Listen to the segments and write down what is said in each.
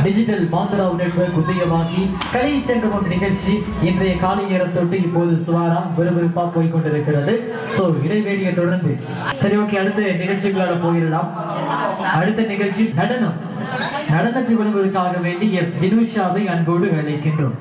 Digital மாந்தராவ் network உதயமாகி கலை சென்ற நிகழ்ச்சி இன்றைய காலை நேரம் தொட்டு இப்போது சுவாரா விறுவிறுப்பா போய்கொண்டிருக்கிறது. சோ இடைவேளையை தொடர்ந்து சரி ஓகே அடுத்த நிகழ்ச்சிகளால போயிடலாம். அடுத்த நிகழ்ச்சி நடனம். நடனத்தை விடுவதற்காக வேண்டிய தினுஷாவை அன்போடு அழைக்கின்றோம்.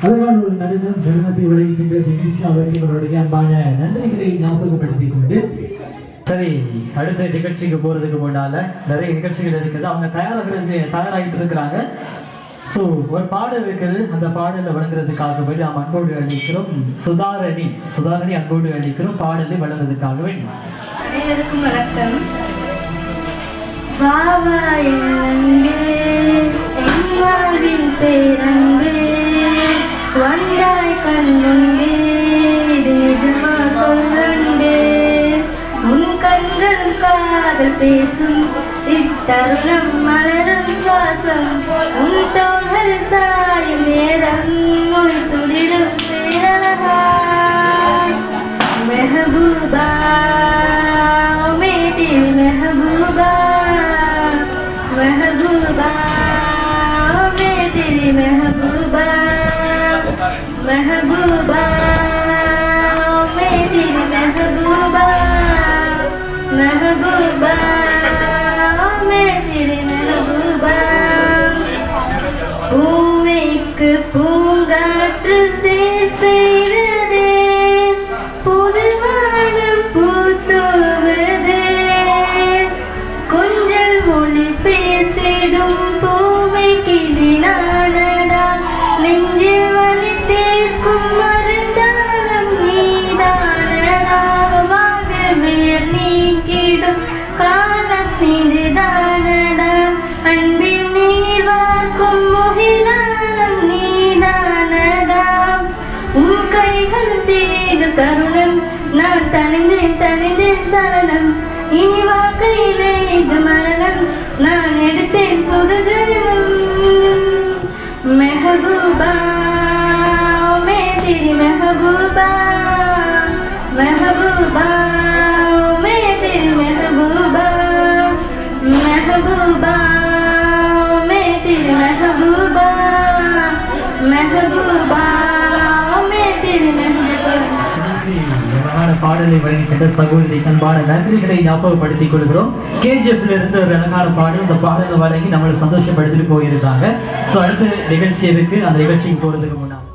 அழகான ஒரு நடனம் நடனத்தை விளைவிக்கின்ற தினேஷ் அவர்கள் அவருடைய அன்பான நன்றிகளை ஞாபகப்படுத்திக் கொண்டு சரி அடுத்த நிகழ்ச்சிக்கு போறதுக்கு முன்னால நிறைய நிகழ்ச்சிகள் இருக்குது. அவங்க தயாராகிட்டு இருக்கிறாங்க. ஸோ ஒரு பாடல் இருக்குது. அந்த பாடலை வழங்குறதுக்காக வேண்டி நாம் அன்போடு அளிக்கிறோம். சுதாரணி அன்போடு அளிக்கிறோம். பாடலை வழங்குறதுக்காக வேண்டி அனைவருக்கும் வணக்கம். பேரன்பே வந்தாய் கண்ணுண்டே தேஜமா சொல்லண்டே உன் கண்கள் காதல் பேசும் இத்தருணம் மலரும் சுவாசம் உன் தோள்கள் சாயும் நேரம் மொழி துடிடும் சேரழகாய் மெஹபூபா மேதி மெஹபூபா மெஹபூபா महबूबा महबूबा मेरी महबूबा महबूबा मेरी महबूबा பூமிக்கு பூங்காற்று சேர்ந்ததே புதுவானம் பூத்துவதே கொஞ்சல் மொழி பேசிடும் பூமை கிளினானடா நெஞ்சில் வலி தீர்க்கும் மருந்தானம் நீதானடா வாகவேர் நீக்கிடும் காலம் நீதானடா அன்பில் நீர் வார்க்கும் முகிலானம் நீதானடா உன் கைகள் தேடும் தருணம் நான் தனிந்தேன் சரணம் இனி வாழ்க்கையிலே இது மரணம் நான் எடுத்தேன் புது ஜென்மம் மெஹபூபா மேரி மெஹபூபா மெஹபூபா மேரி மெஹபூபா மெஹபூபா மேரி மெஹபூபா மெஹபூபா மேரி மெஹபூபா. பாடலை வழங்கிட்ட சகோதரி அன்பான நன்றிகளை ஞாபகப்படுத்திக் கொள்கிறோம். கேஜிஎஃப்ல இருந்து ஒரு அழகான பாடல் இந்த பாடலை வழங்கி நம்மளை சந்தோஷப்படுத்திட்டு போயிருந்தாங்க. ஸோ அடுத்த நிகழ்ச்சி இருக்கு. அந்த நிகழ்ச்சிக்கு போறதுக்கு முன்னாடி